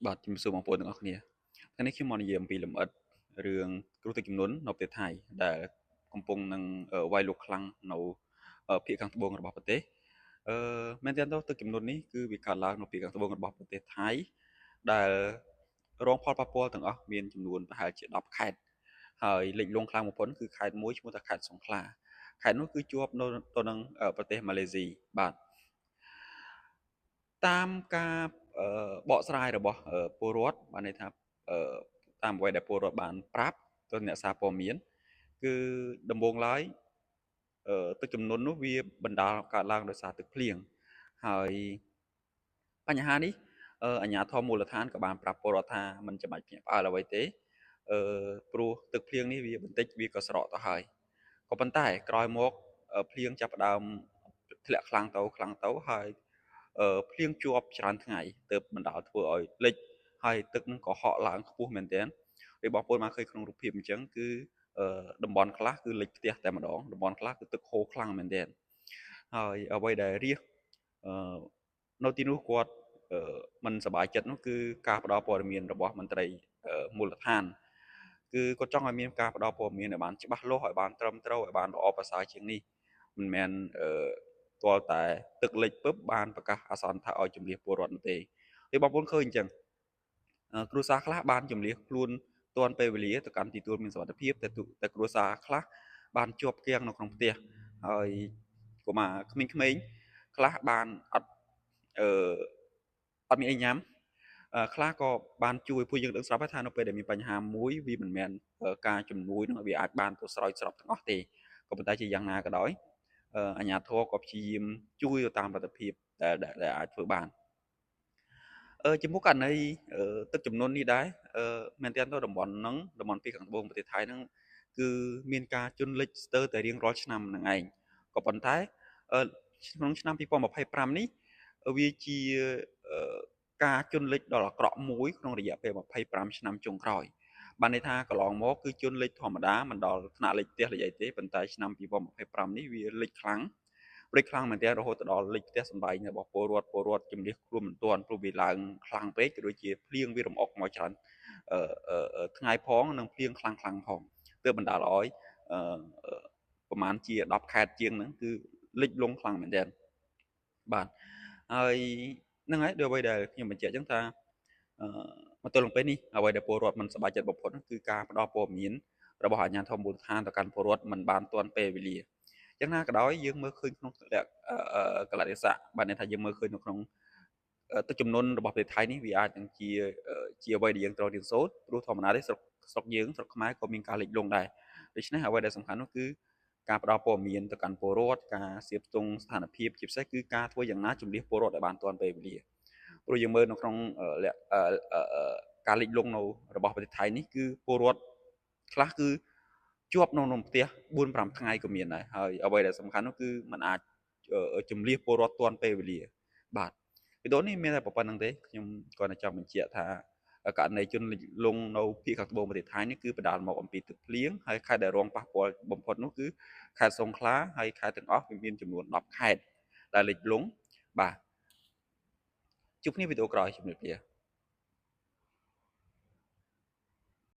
បាទជំរាបសួរបងប្អូនទាំងអស់គ្នាថ្ងៃនេះខ្ញុំមកនិយាយអំពីលម្អិតរឿងគ្រោះទឹកជំនន់នៅប្រទេសថៃដែលកំពុងនឹងវាយលុកខ្លាំងនៅភាគខាងត្បូងរបស់ប្រទេសអឺមែនទែនទៅទឹកជំនន់នេះគឺវាកើតឡើងនៅភាគខាងត្បូងរបស់ប្រទេសថៃដែលរងផលប៉ះពាល់ទាំងអស់មានចំនួនប្រហែលជា10ខេត្តហើយលេចលង់ខ្លាំងបំផុតគឺខេត្តមួយឈ្មោះថាខេត្តសង្ខ្លាខេត្តនោះគឺជាប់នៅទៅនឹងប្រទេសម៉ាឡេស៊ីបាទ តាមការបកស្រាយរបស់ពលរដ្ឋបានន័យថាអឺតាមអ្វីដែលពលរដ្ឋបានប្រាប់ទៅអ្នកសារព័ត៌មានគឺដំបូងឡើយទឹកជំនន់នោះវាបណ្ដាលកើតឡើងដោយសារទឹកភ្លៀងហើយបញ្ហានេះអាជ្ញាធរមូលដ្ឋានក៏បានប្រាប់ពលរដ្ឋថាមិនចាំបាច់ភ្ញាក់ផ្អើលអ្វីទេអឺព្រោះទឹកភ្លៀងនេះវាបន្តិចវាក៏ស្រកទៅហើយក៏ប៉ុន្តែក្រោយមកភ្លៀងចាប់ផ្ដើមធ្លាក់ខ្លាំងទៅហើយភ្លៀងជាប់ច្រើនថ្ងៃទើបបណ្ដាលធ្វើឲ្យលិចហើយទឹកនឹងក៏ហក់ឡើងខ្ពស់មែនទែនដោយបងប្អូនបានឃើញក្នុងរូបភាពអញ្ចឹងគឺតំបន់ខ្លះគឺលិចផ្ទះតែម្ដងតំបន់ខ្លះគឺទឹកហូរខ្លាំងមែនទែនហើយអ្វីដែលរាសអឺនៅទីនោះគាត់មិនសប្បាយចិត្តនោះគឺការផ្ដល់ព័ត៌មានរបស់មន្ត្រីមូលដ្ឋានគឺគាត់ចង់ឲ្យមានការផ្ដល់ព័ត៌មានឲ្យបានច្បាស់លាស់ឲ្យបានត្រឹមត្រូវឲ្យបានល្អប្រសើរជាងនេះមិនមែនទាល់តែទឹកលិចពឹបបានប្រកាសអាសន្នថាឲ្យជំនះពលរដ្ឋនោះទេហើយបងប្អូនឃើញអញ្ចឹងគ្រួសារខ្លះបានជំនះខ្លួនទាន់ពេលវេលាទៅកាន់ទីទួលមានសុវត្ថិភាពតែគ្រួសារខ្លះបានជាប់គាំងនៅក្នុងផ្ទះហើយកុមារក្មេងៗខ្លះបានអឺអត់មានអីញ៉ាំខ្លះក៏បានជួយពួកយើងដឹងស្រាប់ហើយថានៅពេលដែលមានបញ្ហាមួយវាមិនមែនការជំនួយនឹងវាអាចបានទៅស្រោចស្រពទាំងអស់ទេក៏ប៉ុន្តែជាយ៉ាងណាក៏ដោយអាជ្ញាធរក៏ព្យាយាមជួយទៅតាមលទ្ធភាពដែលអាចធ្វើបានចំពោះករណីទឹកជំនន់នេះដែរមែនទែនទៅតំបន់ហ្នឹងតំបន់ពីខាងត្បូងប្រទេសថៃហ្នឹងគឺមានការជន់លិចស្ទើរតែរៀងរាល់ឆ្នាំហ្នឹងឯងក៏ប៉ុន្តែក្នុងឆ្នាំ2025នេះវាជាការជន់លិចដ៏អាក្រក់មួយក្នុងរយៈពេល25ឆ្នាំចុងក្រោយបានន័យថាកន្លងមកគឺជន់លិចធម្មតាមិនដល់ថ្នាក់លិចផ្ទះលិចអីទេប៉ុន្តែឆ្នាំ2025នេះវាលិចខ្លាំងមែនទែនរហូតដល់លិចផ្ទះសម្បែងរបស់ពលរដ្ឋជំនះខ្លួនមិនទាន់ព្រោះវាឡើងខ្លាំងពេកក៏ដូចជាភ្លៀងវារំអុកមកច្រើនថ្ងៃផងនិងភ្លៀងខ្លាំងផងទើបបណ្ដាលឲ្យអឺប្រហែលជា10ខេត្តជាងហ្នឹងគឺលិចលង់ខ្លាំងមែនទែនបាទហើយហ្នឹងហើយដូចអ្វីដែលខ្ញុំបញ្ជាក់អញ្ចឹងថាអឺមកទល់នឹងពេលនេះអ្វីដែលពលរដ្ឋមិនសប្បាយចិត្តបំផុតគឺការផ្ដល់ព័ត៌មានរបស់អាជ្ញាធរមូលដ្ឋានទៅកាន់ពលរដ្ឋមិនបានទាន់ពេលវេលាយ៉ាងណាក៏ដោយយើងមើលឃើញក្នុងកលៈទេសៈបានន័យថាយើងមើលឃើញនៅក្នុងទឹកជំនន់របស់ប្រទេសថៃនេះវាអាចនឹងជាអ្វីដែលយើងត្រូវរៀនសូត្រព្រោះធម្មតាទេស្រុកយើងស្រុកខ្មែរក៏មានការលិចលង់ដែរដូច្នេះអ្វីដែលសំខាន់នោះគឺការផ្ដល់ព័ត៌មានទៅកាន់ពលរដ្ឋការស្ទាបស្ទង់ស្ថានភាពជាពិសេសគឺការធ្វើយ៉ាងណាជំនះពលរដ្ឋឲ្យបានទាន់ពេលវេលាព្រោះយើងមើលនៅក្នុងការលិចលង់នៅរបស់ប្រទេសថៃនេះគឺពលរដ្ឋខ្លះគឺជាប់នៅក្នុងផ្ទះ4-5ថ្ងៃក៏មានដែរហើយអ្វីដែលសំខាន់នោះគឺมันអាចជំនះពលរដ្ឋទាន់ពេលវេលាបាទវីដេអូនេះមានតែប៉ុណ្្នឹងទេខ្ញុំគ្រាន់តែចង់បញ្ជាក់ថាករណីជនលង់នៅភាគខាងត្បូងប្រទេសថៃនេះគឺបណ្ដាលមកអំពីទឹកភ្លៀងហើយខេត្តដែលរងប៉ះពាល់បំផុតនោះគឺខេត្តសង្ខ្លាហើយខេត្តទាំងអស់វាមានចំនួន10ខេត្តដែលលិចលង់បាទជួបគ្នាវីដេអូក្រោយជំរាបលា